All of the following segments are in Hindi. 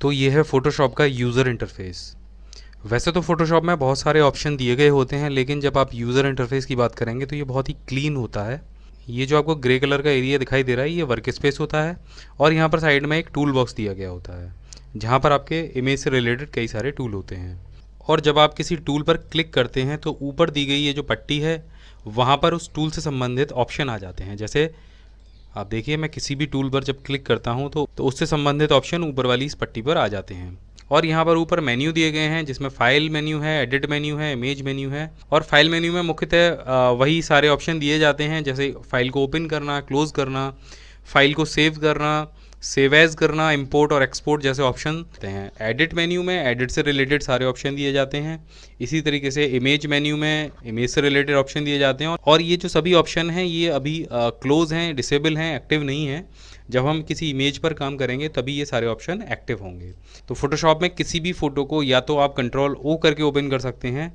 तो ये है फ़ोटोशॉप का यूज़र इंटरफ़ेस। वैसे तो फ़ोटोशॉप में बहुत सारे ऑप्शन दिए गए होते हैं, लेकिन जब आप यूज़र इंटरफ़ेस की बात करेंगे तो ये बहुत ही क्लीन होता है। ये जो आपको ग्रे कलर का एरिया दिखाई दे रहा है, ये वर्क स्पेस होता है और यहाँ पर साइड में एक टूल बॉक्स दिया गया होता है, जहाँ पर आपके इमेज से रिलेटेड कई सारे टूल होते हैं। और जब आप किसी टूल पर क्लिक करते हैं तो ऊपर दी गई ये जो पट्टी है, वहाँ पर उस टूल से संबंधित ऑप्शन आ जाते हैं। जैसे आप देखिए, मैं किसी भी टूल पर जब क्लिक करता हूँ तो उससे संबंधित ऑप्शन ऊपर वाली इस पट्टी पर आ जाते हैं। और यहाँ पर ऊपर मेन्यू दिए गए हैं, जिसमें फाइल मेन्यू है, एडिट मेन्यू है, इमेज मेन्यू है। और फाइल मेन्यू में मुख्यतः वही सारे ऑप्शन दिए जाते हैं, जैसे फाइल को ओपन करना, क्लोज़ करना, फाइल को सेव करना, सेव एज करना, इंपोर्ट और एक्सपोर्ट जैसे ऑप्शन होते हैं। एडिट मेन्यू में एडिट से रिलेटेड सारे ऑप्शन दिए जाते हैं। इसी तरीके से इमेज मेन्यू में इमेज से रिलेटेड ऑप्शन दिए जाते हैं। और ये जो सभी ऑप्शन हैं, ये अभी क्लोज हैं, डिसेबल हैं, एक्टिव नहीं हैं। जब हम किसी इमेज पर काम करेंगे तभी ये सारे ऑप्शन एक्टिव होंगे। तो फोटोशॉप में किसी भी फ़ोटो को या तो आप कंट्रोल ओ करके ओपन कर सकते हैं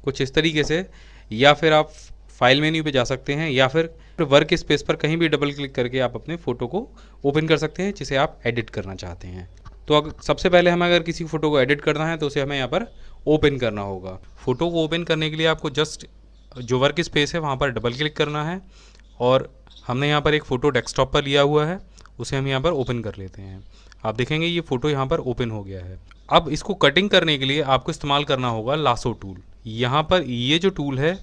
कुछ इस तरीके से, या फिर आप फाइल मेन्यू पे जा सकते हैं, या फिर वर्क स्पेस पर कहीं भी डबल क्लिक करके आप अपने फ़ोटो को ओपन कर सकते हैं जिसे आप एडिट करना चाहते हैं। तो अगर सबसे पहले हमें अगर किसी फ़ोटो को एडिट करना है तो उसे हमें यहाँ पर ओपन करना होगा। फ़ोटो को ओपन करने के लिए आपको जस्ट जो वर्क स्पेस है वहाँ पर डबल क्लिक करना है, और हमने यहाँ पर एक फ़ोटो डेस्कटॉप पर लिया हुआ है, उसे हम यहाँ पर ओपन कर लेते हैं। आप देखेंगे ये फ़ोटो यहाँ पर ओपन हो गया है। अब इसको कटिंग करने के लिए आपको इस्तेमाल करना होगा लासो टूल। यहाँ पर ये जो टूल है,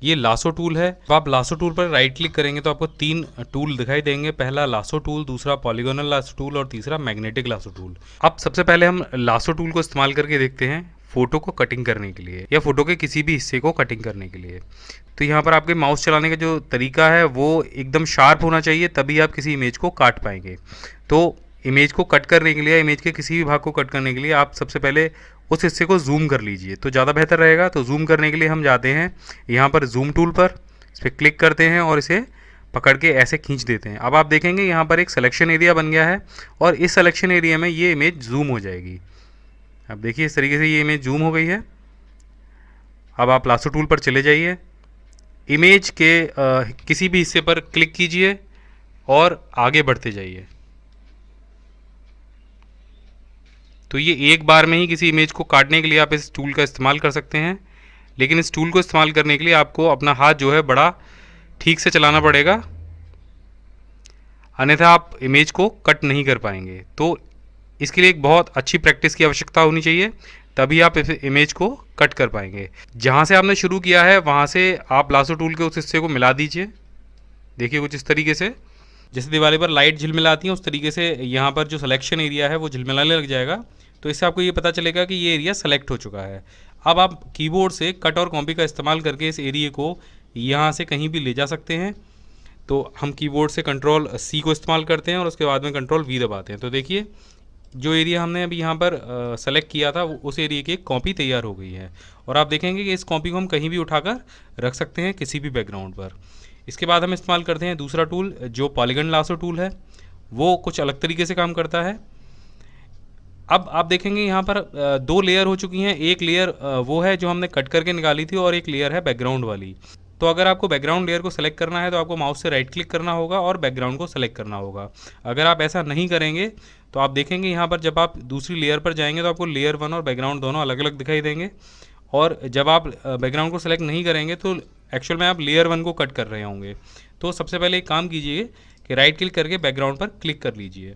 ये लासो टूल है। अब आप लासो टूल पर राइट क्लिक करेंगे तो आपको 3 टूल दिखाई देंगे। पहला लासो टूल, दूसरा पॉलीगोनल लासो टूल और तीसरा मैग्नेटिक लासो टूल। अब सबसे पहले हम लासो टूल को इस्तेमाल करके देखते हैं फ़ोटो को कटिंग करने के लिए, या फ़ोटो के किसी भी हिस्से को कटिंग करने के लिए। तो यहाँ पर आपके माउस चलाने का जो तरीका है वो एकदम शार्प होना चाहिए, तभी आप किसी इमेज को काट पाएंगे। तो इमेज को कट करने के लिए, इमेज के किसी भी भाग को कट करने के लिए आप सबसे पहले उस हिस्से को जूम कर लीजिए, तो ज़्यादा बेहतर रहेगा। तो जूम करने के लिए हम जाते हैं यहाँ पर जूम टूल पर, इस पर क्लिक करते हैं और इसे पकड़ के ऐसे खींच देते हैं। अब आप देखेंगे यहाँ पर एक सिलेक्शन एरिया बन गया है, और इस सिलेक्शन एरिया में ये इमेज जूम हो जाएगी। अब देखिए इस तरीके से ये इमेज जूम हो गई है। अब आप लासो टूल पर चले जाइए, इमेज के किसी भी हिस्से पर क्लिक कीजिए और आगे बढ़ते जाइए। तो ये एक बार में ही किसी इमेज को काटने के लिए आप इस टूल का इस्तेमाल कर सकते हैं, लेकिन इस टूल को इस्तेमाल करने के लिए आपको अपना हाथ जो है बड़ा ठीक से चलाना पड़ेगा, अन्यथा आप इमेज को कट नहीं कर पाएंगे। तो इसके लिए एक बहुत अच्छी प्रैक्टिस की आवश्यकता होनी चाहिए, तभी आप इस इमेज को कट कर पाएंगे। जहाँ से आपने शुरू किया है वहाँ से आप लासो टूल के उस हिस्से को मिला दीजिए। देखिए कुछ इस तरीके से, जैसे दिवाली पर लाइट झिलमिलाती है उस तरीके से यहाँ पर जो सिलेक्शन एरिया है वो झिलमिलाने लग जाएगा। तो इससे आपको ये पता चलेगा कि ये एरिया सेलेक्ट हो चुका है। अब आप कीबोर्ड से कट और कॉपी का इस्तेमाल करके इस एरिया को यहाँ से कहीं भी ले जा सकते हैं। तो हम कीबोर्ड से कंट्रोल सी को इस्तेमाल करते हैं और उसके बाद में कंट्रोल वी दबाते हैं। तो देखिए जो एरिया हमने अभी यहाँ पर सेलेक्ट किया था उस एरिया की एक कॉपी तैयार हो गई है, और आप देखेंगे कि इस कॉपी को हम कहीं भी उठाकर रख सकते हैं किसी भी बैकग्राउंड पर। इसके बाद हम इस्तेमाल करते हैं दूसरा टूल, जो पॉलीगन लासो टूल है। वो कुछ अलग तरीके से काम करता है। अब आप देखेंगे यहाँ पर 2 लेयर हो चुकी हैं। एक लेयर वो है जो हमने कट करके निकाली थी, और एक लेयर है बैकग्राउंड वाली। तो अगर आपको बैकग्राउंड लेयर को सेलेक्ट करना है तो आपको माउस से राइट क्लिक करना होगा और बैकग्राउंड को सेलेक्ट करना होगा। अगर आप ऐसा नहीं करेंगे तो आप देखेंगे यहाँ पर जब आप दूसरी लेयर पर जाएंगे तो आपको लेयर 1 और बैकग्राउंड दोनों अलग अलग दिखाई देंगे, और जब आप बैकग्राउंड को सेलेक्ट नहीं करेंगे तो एक्चुअल में आप लेयर 1 को कट कर रहे होंगे। तो सबसे पहले एक काम कीजिए कि राइट क्लिक करके बैकग्राउंड पर क्लिक कर लीजिए।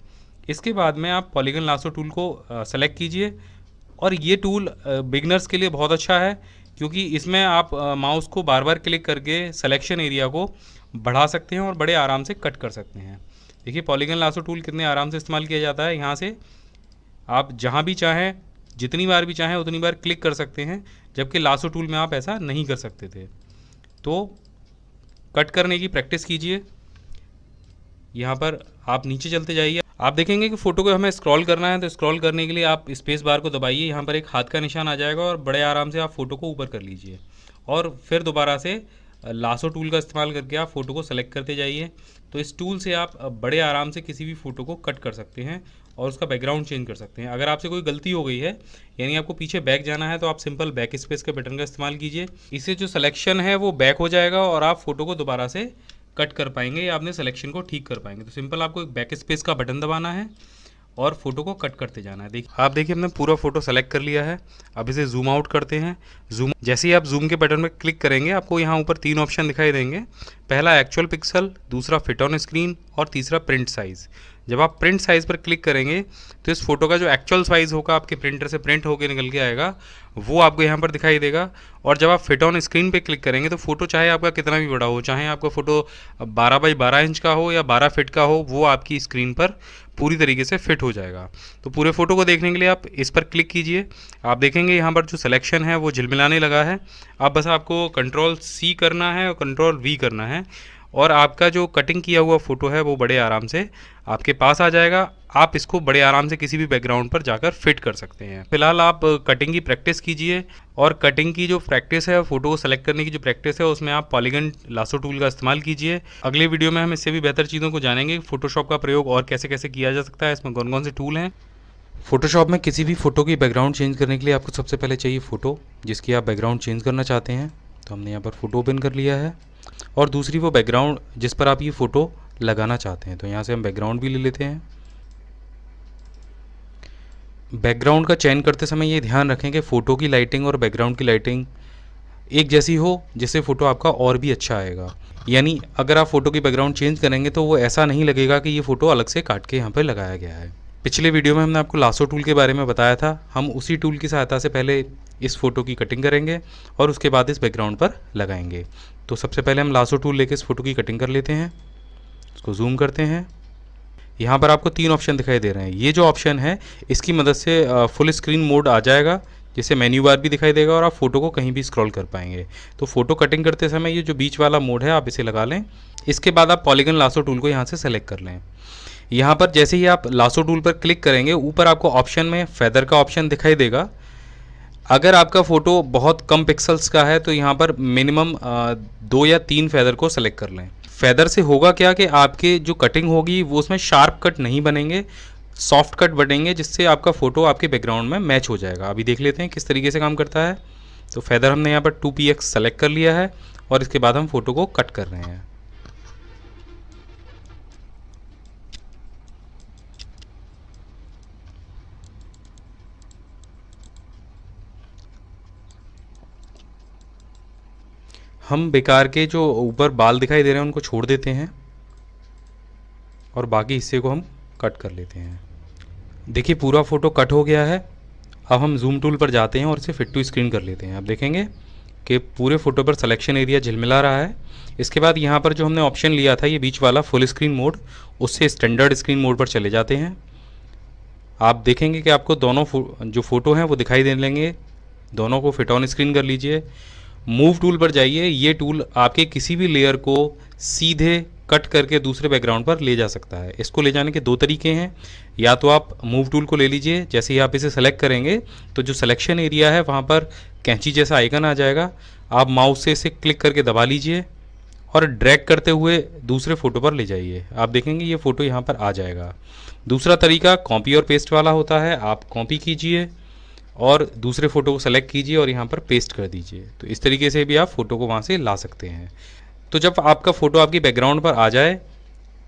इसके बाद में आप पॉलीगन लासो टूल को सेलेक्ट कीजिए, और ये टूल बिगनर्स के लिए बहुत अच्छा है, क्योंकि इसमें आप माउस को बार बार क्लिक करके सिलेक्शन एरिया को बढ़ा सकते हैं और बड़े आराम से कट कर सकते हैं। देखिए पॉलीगन लासो टूल कितने आराम से इस्तेमाल किया जाता है। यहाँ से आप जहाँ भी चाहें, जितनी बार भी चाहें उतनी बार क्लिक कर सकते हैं, जबकि लासो टूल में आप ऐसा नहीं कर सकते थे। तो कट करने की प्रैक्टिस कीजिए। यहाँ पर आप नीचे चलते जाइए, आप देखेंगे कि फ़ोटो को हमें स्क्रॉल करना है, तो स्क्रॉल करने के लिए आप स्पेस बार को दबाइए। यहाँ पर एक हाथ का निशान आ जाएगा और बड़े आराम से आप फ़ोटो को ऊपर कर लीजिए, और फिर दोबारा से लासो टूल का इस्तेमाल करके आप फ़ोटो को सेलेक्ट करते जाइए। तो इस टूल से आप बड़े आराम से किसी भी फ़ोटो को कट कर सकते हैं और उसका बैकग्राउंड चेंज कर सकते हैं। अगर आपसे कोई गलती हो गई है, यानी आपको पीछे बैक जाना है, तो आप सिंपल बैक स्पेस के बटन का इस्तेमाल कीजिए। इससे जो सिलेक्शन है वो बैक हो जाएगा और आप फ़ोटो को दोबारा से कट कर पाएंगे या अपने सिलेक्शन को ठीक कर पाएंगे। तो सिंपल आपको एक बैक स्पेस का बटन दबाना है और फोटो को कट करते जाना है। देखिए आप देखिए हमने पूरा फोटो सेलेक्ट कर लिया है। अब इसे जूम आउट करते हैं। जूम जैसे ही आप जूम के बटन में क्लिक करेंगे आपको यहाँ ऊपर 3 ऑप्शन दिखाई देंगे। पहला एक्चुअल पिक्सल, दूसरा फिट ऑन स्क्रीन और तीसरा प्रिंट साइज़। जब आप प्रिंट साइज़ पर क्लिक करेंगे तो इस फोटो का जो एक्चुअल साइज़ होगा आपके प्रिंटर से प्रिंट होकर निकल के आएगा वो आपको यहाँ पर दिखाई देगा। और जब आप फिट ऑन स्क्रीन पे क्लिक करेंगे तो फोटो चाहे आपका कितना भी बड़ा हो, चाहे आपका फ़ोटो 12 बाई 12 इंच का हो या 12 फिट का हो, वो आपकी स्क्रीन पर पूरी तरीके से फिट हो जाएगा। तो पूरे फ़ोटो को देखने के लिए आप इस पर क्लिक कीजिए। आप देखेंगे यहाँ पर जो सिलेक्शन है वो झिलमिलाने लगा है। अब बस आपको कंट्रोल-C करना है और कंट्रोल-V करना है और आपका जो कटिंग किया हुआ फ़ोटो है वो बड़े आराम से आपके पास आ जाएगा। आप इसको बड़े आराम से किसी भी बैकग्राउंड पर जाकर फिट कर सकते हैं। फिलहाल आप कटिंग की प्रैक्टिस कीजिए और कटिंग की जो प्रैक्टिस है, फ़ोटो को सेलेक्ट करने की जो प्रैक्टिस है, उसमें आप पॉलीगन लासो टूल का इस्तेमाल कीजिए। अगले वीडियो में हम इससे भी बेहतर चीज़ों को जानेंगे। फ़ोटोशॉप का प्रयोग और कैसे कैसे किया जा सकता है, इसमें कौन कौन से टूल हैं। फ़ोटोशॉप में किसी भी फ़ोटो की बैकग्राउंड चेंज करने के लिए आपको सबसे पहले चाहिए फ़ोटो जिसकी आप बैकग्राउंड चेंज करना चाहते हैं। तो हमने यहाँ पर फ़ोटो ओपन कर लिया है और दूसरी वो बैकग्राउंड जिस पर आप ये फ़ोटो लगाना चाहते हैं। तो यहाँ से हम बैकग्राउंड भी ले लेते हैं। बैकग्राउंड का चयन करते समय ये ध्यान रखें कि फ़ोटो की लाइटिंग और बैकग्राउंड की लाइटिंग एक जैसी हो, जिससे फ़ोटो आपका और भी अच्छा आएगा। यानी अगर आप फ़ोटो की बैकग्राउंड चेंज करेंगे तो वो ऐसा नहीं लगेगा कि ये फ़ोटो अलग से काट के यहाँ पर लगाया गया है। पिछले वीडियो में हमने आपको लासो टूल के बारे में बताया था। हम उसी टूल की सहायता से पहले इस फ़ोटो की कटिंग करेंगे और उसके बाद इस बैकग्राउंड पर लगाएंगे। तो सबसे पहले हम लासो टूल लेकर इस फ़ोटो की कटिंग कर लेते हैं। इसको जूम करते हैं। यहाँ पर आपको 3 ऑप्शन दिखाई दे रहे हैं। ये जो ऑप्शन है इसकी मदद से फुल स्क्रीन मोड आ जाएगा, जिससे मेन्यू बार भी दिखाई देगा और आप फ़ोटो को कहीं भी स्क्रॉल कर पाएंगे। तो फ़ोटो कटिंग करते समय ये जो बीच वाला मोड है आप इसे लगा लें। इसके बाद आप पॉलीगन लासो टूल को यहाँ से सेलेक्ट कर लें। यहाँ पर जैसे ही आप लासो टूल पर क्लिक करेंगे ऊपर आपको ऑप्शन में फेदर का ऑप्शन दिखाई देगा। अगर आपका फ़ोटो बहुत कम पिक्सल्स का है तो यहाँ पर मिनिमम 2 या 3 फेदर को सेलेक्ट कर लें। फेदर से होगा क्या कि आपके जो कटिंग होगी वो उसमें शार्प कट नहीं बनेंगे, सॉफ्ट कट बनेंगे, जिससे आपका फ़ोटो आपके बैकग्राउंड में मैच हो जाएगा। अभी देख लेते हैं किस तरीके से काम करता है। तो फेदर हमने यहाँ पर 2px सेलेक्ट कर लिया है और इसके बाद हम फ़ोटो को कट कर रहे हैं। हम बेकार के जो ऊपर बाल दिखाई दे रहे हैं उनको छोड़ देते हैं और बाकी हिस्से को हम कट कर लेते हैं। देखिए पूरा फ़ोटो कट हो गया है। अब हम जूम टूल पर जाते हैं और इसे फिट टू स्क्रीन कर लेते हैं। आप देखेंगे कि पूरे फ़ोटो पर सिलेक्शन एरिया झिलमिला रहा है। इसके बाद यहाँ पर जो हमने ऑप्शन लिया था ये बीच वाला फुल स्क्रीन मोड, उससे स्टैंडर्ड स्क्रीन मोड पर चले जाते हैं। आप देखेंगे कि आपको दोनों जो फ़ोटो हैं वो दिखाई देने लेंगे। दोनों को फिट ऑन स्क्रीन कर लीजिए। मूव टूल पर जाइए। ये टूल आपके किसी भी लेयर को सीधे कट करके दूसरे बैकग्राउंड पर ले जा सकता है। इसको ले जाने के 2 तरीके हैं। या तो आप मूव टूल को ले लीजिए। जैसे ही आप इसे सेलेक्ट करेंगे तो जो सिलेक्शन एरिया है वहाँ पर कैंची जैसा आइकन आ जाएगा। आप माउस से इसे क्लिक करके दबा लीजिए और ड्रैग करते हुए दूसरे फ़ोटो पर ले जाइए। आप देखेंगे ये फ़ोटो यहाँ पर आ जाएगा। दूसरा तरीका कॉपी और पेस्ट वाला होता है। आप कॉपी कीजिए और दूसरे फ़ोटो को सेलेक्ट कीजिए और यहाँ पर पेस्ट कर दीजिए। तो इस तरीके से भी आप फ़ोटो को वहाँ से ला सकते हैं। तो जब आपका फ़ोटो आपकी बैकग्राउंड पर आ जाए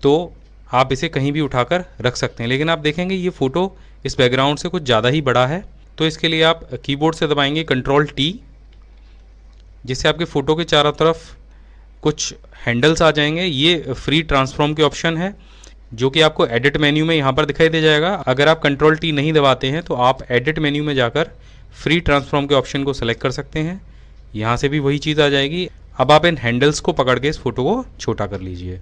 तो आप इसे कहीं भी उठाकर रख सकते हैं। लेकिन आप देखेंगे ये फ़ोटो इस बैकग्राउंड से कुछ ज़्यादा ही बड़ा है। तो इसके लिए आप कीबोर्ड से दबाएंगे Ctrl+T, जिससे आपके फ़ोटो के चारों तरफ कुछ हैंडल्स आ जाएंगे। ये फ्री ट्रांसफॉर्म के ऑप्शन है जो कि आपको एडिट मेन्यू में यहाँ पर दिखाई दे जाएगा। अगर आप Ctrl+T नहीं दबाते हैं तो आप एडिट मेन्यू में जाकर फ्री ट्रांसफॉर्म के ऑप्शन को सेलेक्ट कर सकते हैं। यहाँ से भी वही चीज़ आ जाएगी। अब आप इन हैंडल्स को पकड़ के इस फ़ोटो को छोटा कर लीजिए।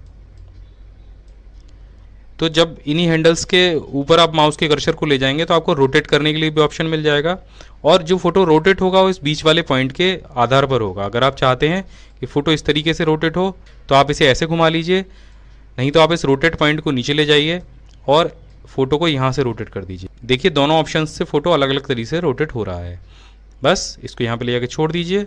तो जब इन्हीं हैंडल्स के ऊपर आप माउस के कर्सर को ले जाएंगे तो आपको रोटेट करने के लिए भी ऑप्शन मिल जाएगा। और जो फ़ोटो रोटेट होगा वो इस बीच वाले पॉइंट के आधार पर होगा। अगर आप चाहते हैं कि फ़ोटो इस तरीके से रोटेट हो तो आप इसे ऐसे घुमा लीजिए, नहीं तो आप इस रोटेट पॉइंट को नीचे ले जाइए और फ़ोटो को यहाँ से रोटेट कर दीजिए। देखिए दोनों ऑप्शन से फ़ोटो अलग अलग तरीके से रोटेट हो रहा है। बस इसको यहाँ पे ले जाके छोड़ दीजिए।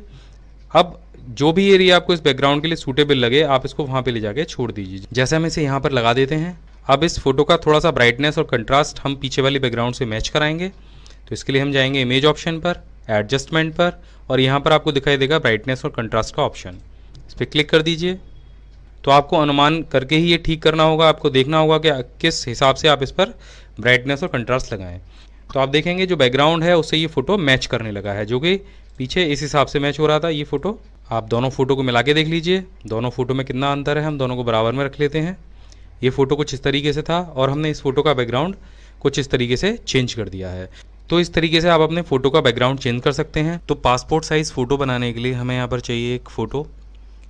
अब जो भी एरिया आपको इस बैकग्राउंड के लिए सूटेबल लगे आप इसको वहाँ पे ले जाके छोड़ दीजिए। जैसे हम इसे यहाँ पर लगा देते हैं। अब इस फोटो का थोड़ा सा ब्राइटनेस और कंट्रास्ट हम पीछे वाले बैकग्राउंड से मैच कराएंगे। तो इसके लिए हम जाएंगे इमेज ऑप्शन पर, एडजस्टमेंट पर, और यहाँ पर आपको दिखाई देगा ब्राइटनेस और कंट्रास्ट का ऑप्शन। इस पर क्लिक कर दीजिए। तो आपको अनुमान करके ही ये ठीक करना होगा। आपको देखना होगा कि किस हिसाब से आप इस पर ब्राइटनेस और कंट्रास्ट लगाएं। तो आप देखेंगे जो बैकग्राउंड है उससे ये फ़ोटो मैच करने लगा है, जो कि पीछे इस हिसाब से मैच हो रहा था ये फ़ोटो। आप दोनों फ़ोटो को मिला के देख लीजिए, दोनों फ़ोटो में कितना अंतर है। हम दोनों को बराबर में रख लेते हैं। ये फ़ोटो कुछ इस तरीके से था और हमने इस फ़ोटो का बैकग्राउंड कुछ इस तरीके से चेंज कर दिया है। तो इस तरीके से आप अपने फ़ोटो का बैकग्राउंड चेंज कर सकते हैं। तो पासपोर्ट साइज़ फ़ोटो बनाने के लिए हमें यहाँ पर चाहिए एक फ़ोटो।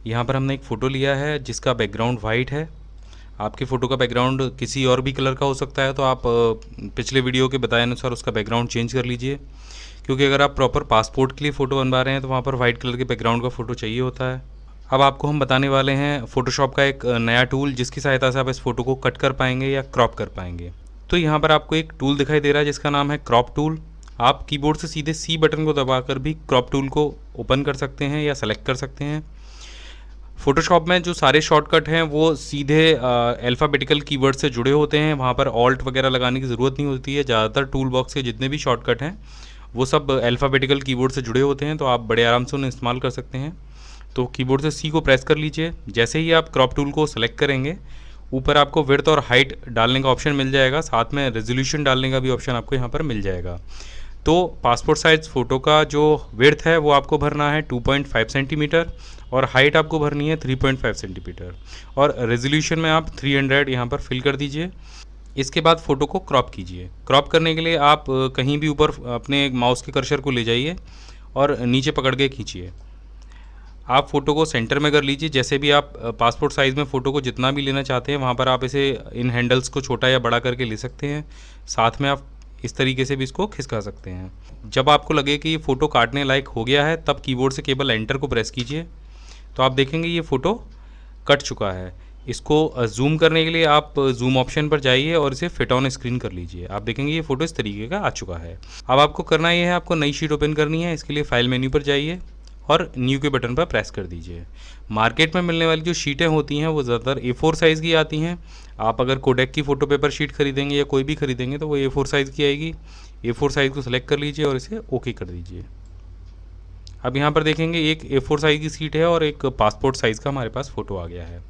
यहाँ पर हमने एक फ़ोटो लिया है जिसका बैकग्राउंड वाइट है। आपकी फ़ोटो का बैकग्राउंड किसी और भी कलर का हो सकता है, तो आप पिछले वीडियो के बताए अनुसार उसका बैकग्राउंड चेंज कर लीजिए, क्योंकि अगर आप प्रॉपर पासपोर्ट के लिए फ़ोटो बनवा रहे हैं तो वहाँ पर वाइट कलर के बैकग्राउंड का फ़ोटो चाहिए होता है। अब आपको हम बताने वाले हैं फ़ोटोशॉप का एक नया टूल जिसकी सहायता से आप इस फ़ोटो को कट कर पाएंगे या क्रॉप कर पाएंगे। तो यहाँ पर आपको एक टूल दिखाई दे रहा है जिसका नाम है क्रॉप टूल। आप कीबोर्ड से सीधे सी बटन को दबाकर भी क्रॉप टूल को ओपन कर सकते हैं या सेलेक्ट कर सकते हैं। फ़ोटोशॉप में जो सारे शॉर्टकट हैं वो सीधे अल्फ़ाबेटिकल कीवर्ड से जुड़े होते हैं, वहाँ पर ऑल्ट वगैरह लगाने की ज़रूरत नहीं होती है। ज़्यादातर टूल बॉक्स के जितने भी शॉर्टकट हैं वो सब अल्फ़ाबेटिकल कीबोर्ड से जुड़े होते हैं, तो आप बड़े आराम से उन्हें इस्तेमाल कर सकते हैं। तो कीबोर्ड से सी को प्रेस कर लीजिए। जैसे ही आप क्रॉप टूल को सेलेक्ट करेंगे, ऊपर आपको विड्थ और हाइट डालने का ऑप्शन मिल जाएगा, साथ में रेजोल्यूशन डालने का भी ऑप्शन आपको यहाँ पर मिल जाएगा। तो पासपोर्ट साइज़ फ़ोटो का जो विड्थ है वो आपको भरना है 2.5 सेंटीमीटर और हाइट आपको भरनी है 3.5 सेंटीमीटर और रेजोल्यूशन में आप 300 यहाँ पर फिल कर दीजिए। इसके बाद फ़ोटो को क्रॉप कीजिए। क्रॉप करने के लिए आप कहीं भी ऊपर अपने माउस के कर्सर को ले जाइए और नीचे पकड़ के खींचिए। आप फ़ोटो को सेंटर में कर लीजिए। जैसे भी आप पासपोर्ट साइज़ में फ़ोटो को जितना भी लेना चाहते हैं वहाँ पर आप इसे इन हैंडल्स को छोटा या बड़ा करके ले सकते हैं। साथ में आप इस तरीके से भी इसको खिसका सकते हैं। जब आपको लगे कि ये फ़ोटो काटने लायक हो गया है तब कीबोर्ड से केवल एंटर को प्रेस कीजिए। तो आप देखेंगे ये फ़ोटो कट चुका है। इसको ज़ूम करने के लिए आप ज़ूम ऑप्शन पर जाइए और इसे फिट ऑन स्क्रीन कर लीजिए। आप देखेंगे ये फ़ोटो इस तरीके का आ चुका है। अब आपको करना ये है, आपको नई शीट ओपन करनी है। इसके लिए फाइल मेन्यू पर जाइए और न्यू के बटन पर प्रेस कर दीजिए। मार्केट में मिलने वाली जो शीटें होती हैं वो ज़्यादातर A4 साइज़ की आती हैं। आप अगर कोडेक की फ़ोटो पेपर शीट खरीदेंगे या कोई भी खरीदेंगे तो वो A4 साइज़ की आएगी। A4 साइज़ को सेलेक्ट कर लीजिए और इसे ओके कर दीजिए। अब यहाँ पर देखेंगे एक A4 साइज़ की शीट है और एक पासपोर्ट साइज़ का हमारे पास फ़ोटो आ गया है।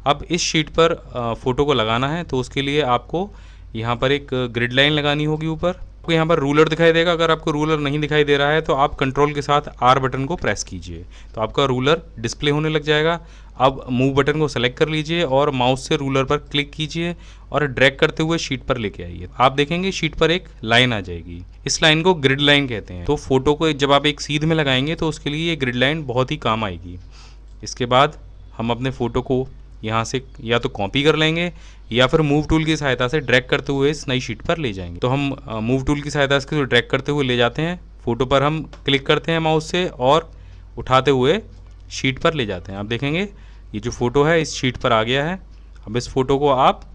अब इस शीट पर फ़ोटो को लगाना है, तो उसके लिए आपको यहाँ पर एक ग्रिड लाइन लगानी होगी। ऊपर आपको यहाँ पर रूलर दिखाई देगा। अगर आपको रूलर नहीं दिखाई दे रहा है तो आप कंट्रोल के साथ R बटन को प्रेस कीजिए, तो आपका रूलर डिस्प्ले होने लग जाएगा। अब मूव बटन को सेलेक्ट कर लीजिए और माउस से रूलर पर क्लिक कीजिए और ड्रैग करते हुए शीट पर लेके आइए। आप देखेंगे शीट पर एक लाइन आ जाएगी। इस लाइन को ग्रिड लाइन कहते हैं। तो फोटो को जब आप एक सीध में लगाएंगे तो उसके लिए ये ग्रिड लाइन बहुत ही काम आएगी। इसके बाद हम अपने फ़ोटो को यहाँ से या तो कॉपी कर लेंगे या फिर मूव टूल की सहायता से ड्रैग करते हुए इस नई शीट पर ले जाएंगे। तो हम मूव टूल की सहायता से ड्रैग करते हुए ले जाते हैं। फ़ोटो पर हम क्लिक करते हैं माउस से और उठाते हुए शीट पर ले जाते हैं। आप देखेंगे ये जो फ़ोटो है इस शीट पर आ गया है। अब इस फ़ोटो को आप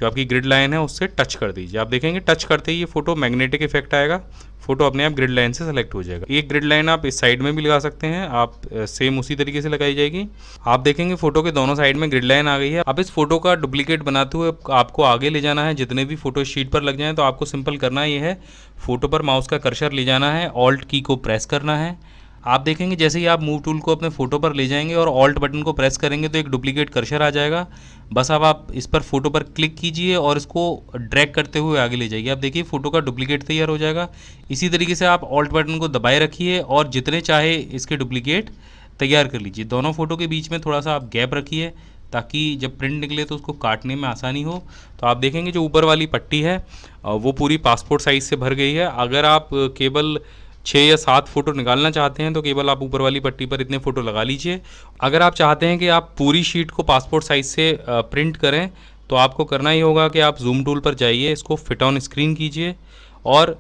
जो आपकी ग्रिड लाइन है उससे टच कर दीजिए। आप देखेंगे टच करते ही ये फ़ोटो मैग्नेटिक इफेक्ट आएगा, फ़ोटो अपने आप ग्रिड लाइन से सेलेक्ट हो जाएगा। एक ग्रिड लाइन आप इस साइड में भी लगा सकते हैं, आप सेम उसी तरीके से लगाई जाएगी। आप देखेंगे फ़ोटो के दोनों साइड में ग्रिड लाइन आ गई है। अब इस फ़ोटो का डुप्लीकेट बनाते हुए आपको आगे ले जाना है। जितने भी फ़ोटो शीट पर लग जाएँ तो आपको सिंपल करना ये है, फ़ोटो पर माउस का कर्सर ले जाना है, ऑल्ट की को प्रेस करना है। आप देखेंगे जैसे ही आप मूव टूल को अपने फ़ोटो पर ले जाएंगे और ऑल्ट बटन को प्रेस करेंगे तो एक डुप्लीकेट कर्सर आ जाएगा। बस अब आप इस पर फ़ोटो पर क्लिक कीजिए और इसको ड्रैग करते हुए आगे ले जाइए। आप देखिए फ़ोटो का डुप्लीकेट तैयार हो जाएगा। इसी तरीके से आप ऑल्ट बटन को दबाए रखिए और जितने चाहे इसके डुप्लीकेट तैयार कर लीजिए। दोनों फ़ोटो के बीच में थोड़ा सा आप गैप रखिए ताकि जब प्रिंट निकले तो उसको काटने में आसानी हो। तो आप देखेंगे जो ऊपर वाली पट्टी है वो पूरी पासपोर्ट साइज़ से भर गई है। अगर आप केवल 6 या 7 फ़ोटो निकालना चाहते हैं तो केवल आप ऊपर वाली पट्टी पर इतने फ़ोटो लगा लीजिए। अगर आप चाहते हैं कि आप पूरी शीट को पासपोर्ट साइज़ से प्रिंट करें तो आपको करना ही होगा कि आप जूम टूल पर जाइए, इसको फिट ऑन स्क्रीन कीजिए और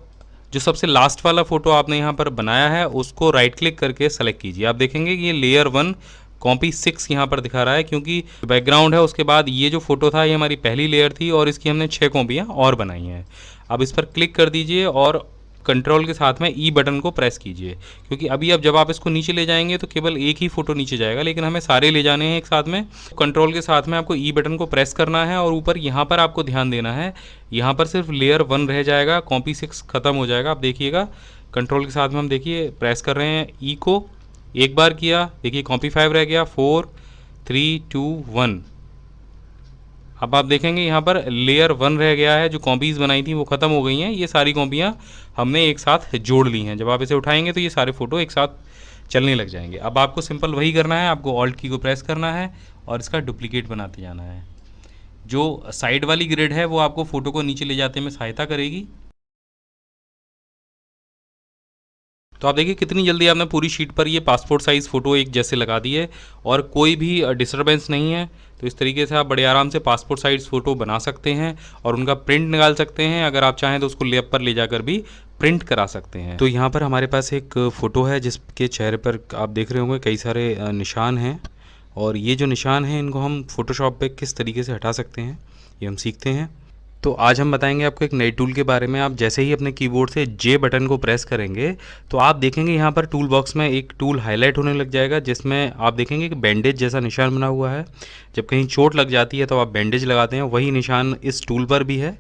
जो सबसे लास्ट वाला फ़ोटो आपने यहाँ पर बनाया है उसको राइट क्लिक करके सेलेक्ट कीजिए। आप देखेंगे कि ये लेयर 1 कॉपी 6 यहाँ पर दिखा रहा है, क्योंकि बैकग्राउंड है उसके बाद ये जो फ़ोटो था ये हमारी पहली लेयर थी और इसकी हमने 6 कॉपियाँ और बनाई हैं। अब इस पर क्लिक कर दीजिए और कंट्रोल के साथ में ई बटन को प्रेस कीजिए, क्योंकि अभी अब जब आप इसको नीचे ले जाएंगे तो केवल एक ही फ़ोटो नीचे जाएगा, लेकिन हमें सारे ले जाने हैं एक साथ में। कंट्रोल के साथ में आपको ई बटन को प्रेस करना है और ऊपर यहाँ पर आपको ध्यान देना है, यहाँ पर सिर्फ लेयर 1 रह जाएगा, कॉपी 6 खत्म हो जाएगा। आप देखिएगा कंट्रोल के साथ में हम देखिए प्रेस कर रहे हैं ई को, एक बार किया, देखिए कॉपी 5 रह गया, 4 3 2 1। अब आप देखेंगे यहाँ पर लेयर 1 रह गया है, जो कॉपीज़ बनाई थी वो ख़त्म हो गई हैं। ये सारी कॉपियाँ हमने एक साथ जोड़ ली हैं। जब आप इसे उठाएंगे तो ये सारे फ़ोटो एक साथ चलने लग जाएंगे। अब आपको सिंपल वही करना है, आपको ऑल्ट की को प्रेस करना है और इसका डुप्लीकेट बनाते जाना है। जो साइड वाली ग्रिड है वो आपको फ़ोटो को नीचे ले जाने में सहायता करेगी। तो आप देखिए कितनी जल्दी आपने पूरी शीट पर ये पासपोर्ट साइज़ फ़ोटो एक जैसे लगा दी है और कोई भी डिस्टर्बेंस नहीं है। तो इस तरीके से आप बड़े आराम से पासपोर्ट साइज़ फ़ोटो बना सकते हैं और उनका प्रिंट निकाल सकते हैं। अगर आप चाहें तो उसको लैब पर ले जाकर भी प्रिंट करा सकते हैं। तो यहाँ पर हमारे पास एक फ़ोटो है जिसके चेहरे पर आप देख रहे होंगे कई सारे निशान हैं, और ये जो निशान हैं इनको हम फ़ोटोशॉप पे किस तरीके से हटा सकते हैं ये हम सीखते हैं। तो आज हम बताएंगे आपको एक नई टूल के बारे में। आप जैसे ही अपने कीबोर्ड से जे बटन को प्रेस करेंगे तो आप देखेंगे यहाँ पर टूल बॉक्स में एक टूल हाईलाइट होने लग जाएगा, जिसमें आप देखेंगे कि बैंडेज जैसा निशान बना हुआ है। जब कहीं चोट लग जाती है तो आप बैंडेज लगाते हैं, वही निशान इस टूल पर भी है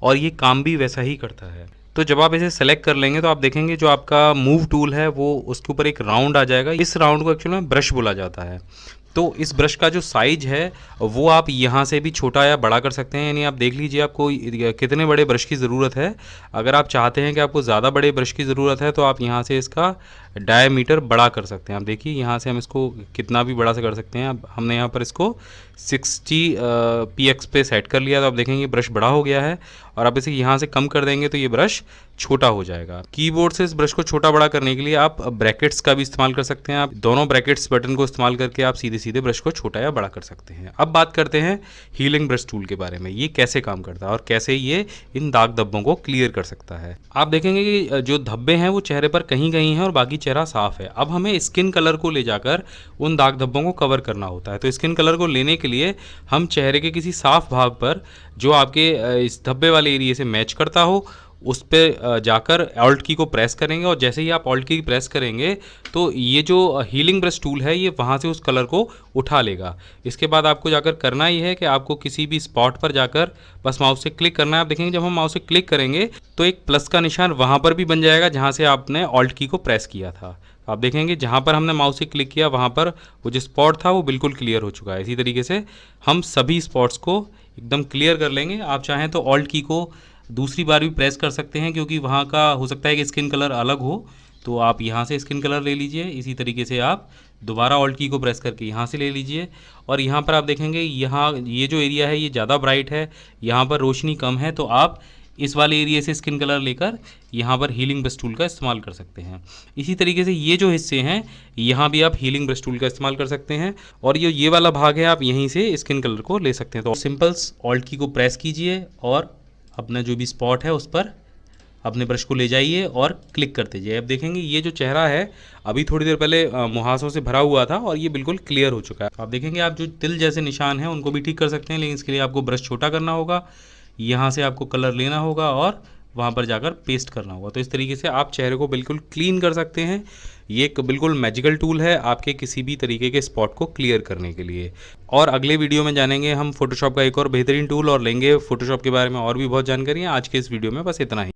और ये काम भी वैसा ही करता है। तो जब आप इसे सेलेक्ट कर लेंगे तो आप देखेंगे जो आपका मूव टूल है वो उसके ऊपर एक राउंड आ जाएगा। इस राउंड को एक्चुअली में ब्रश बोला जाता है। तो इस ब्रश का जो साइज है वो आप यहाँ से भी छोटा या बड़ा कर सकते हैं, यानी आप देख लीजिए आपको कितने बड़े ब्रश की ज़रूरत है। अगर आप चाहते हैं कि आपको ज़्यादा बड़े ब्रश की ज़रूरत है तो आप यहाँ से इसका डायमीटर बड़ा कर सकते हैं। आप देखिए यहाँ से हम इसको कितना भी बड़ा से कर सकते हैं। अब हमने यहाँ पर इसको 60 px पे सेट कर लिया, तो आप देखेंगे ब्रश बड़ा हो गया है। और आप इसे यहाँ से कम कर देंगे तो ये ब्रश छोटा हो जाएगा। कीबोर्ड से इस ब्रश को छोटा बड़ा करने के लिए आप ब्रैकेट्स का भी इस्तेमाल कर सकते हैं। आप दोनों ब्रैकेट्स बटन को इस्तेमाल करके आप सीधे सीधे ब्रश को छोटा या बड़ा कर सकते हैं। अब बात करते हैं हीलिंग ब्रश टूल के बारे में। ये कैसे काम करता है और कैसे ये इन दाग धब्बों को क्लियर कर सकता है। आप देखेंगे कि जो धब्बे हैं वो चेहरे पर कहीं कहीं हैं और बाकी चेहरा साफ है। अब हमें स्किन कलर को ले जाकर उन दाग धब्बों को कवर करना होता है। तो स्किन कलर को लेने के लिए हम चेहरे के किसी साफ भाग पर जो आपके इस धब्बे वाले एरिया से मैच करता हो उस पर जाकर ऑल्ट की को प्रेस करेंगे, और जैसे ही आप ऑल्ट की प्रेस करेंगे तो ये जो हीलिंग ब्रश टूल है ये वहाँ से उस कलर को उठा लेगा। इसके बाद आपको जाकर करना ही है कि आपको किसी भी स्पॉट पर जाकर बस माउस से क्लिक करना है। आप देखेंगे जब हम माउस से क्लिक करेंगे तो एक प्लस का निशान वहाँ पर भी बन जाएगा जहाँ से आपने ऑल्ट की को प्रेस किया था। आप देखेंगे जहाँ पर हमने माउस से क्लिक किया वहाँ पर वो जो स्पॉट था वो बिल्कुल क्लियर हो चुका है। इसी तरीके से हम सभी स्पॉट्स को एकदम क्लियर कर लेंगे। आप चाहें तो ऑल्ट की को दूसरी बार भी प्रेस कर सकते हैं, क्योंकि वहाँ का हो सकता है कि स्किन कलर अलग हो, तो आप यहाँ से स्किन कलर ले लीजिए। इसी तरीके से आप दोबारा ऑल्ट की को प्रेस करके यहाँ से ले लीजिए। और यहाँ पर आप देखेंगे यहाँ ये जो एरिया है ये ज़्यादा ब्राइट है, यहाँ पर रोशनी कम है, तो आप इस वाले एरिया से स्किन कलर लेकर यहाँ पर हीलिंग ब्रश टूल का इस्तेमाल कर सकते हैं। इसी तरीके से ये जो हिस्से हैं यहाँ भी आप हीलिंग ब्रश टूल का इस्तेमाल कर सकते हैं, और ये वाला भाग है आप यहीं से स्किन कलर को ले सकते हैं। तो सिंपल्स ऑल्ट की को प्रेस कीजिए और अपना जो भी स्पॉट है उस पर अपने ब्रश को ले जाइए और क्लिक कर दीजिए। अब देखेंगे ये जो चेहरा है अभी थोड़ी देर पहले मुहासों से भरा हुआ था और ये बिल्कुल क्लियर हो चुका है। आप देखेंगे आप जो तिल जैसे निशान हैं उनको भी ठीक कर सकते हैं, लेकिन इसके लिए आपको ब्रश छोटा करना होगा। यहाँ से आपको कलर लेना होगा और वहाँ पर जाकर पेस्ट करना होगा। तो इस तरीके से आप चेहरे को बिल्कुल क्लीन कर सकते हैं। ये एक बिल्कुल मैजिकल टूल है आपके किसी भी तरीके के स्पॉट को क्लियर करने के लिए। और अगले वीडियो में जानेंगे हम फोटोशॉप का एक और बेहतरीन टूल और लेंगे फोटोशॉप के बारे में और भी बहुत जानकारी है। आज के इस वीडियो में बस इतना ही।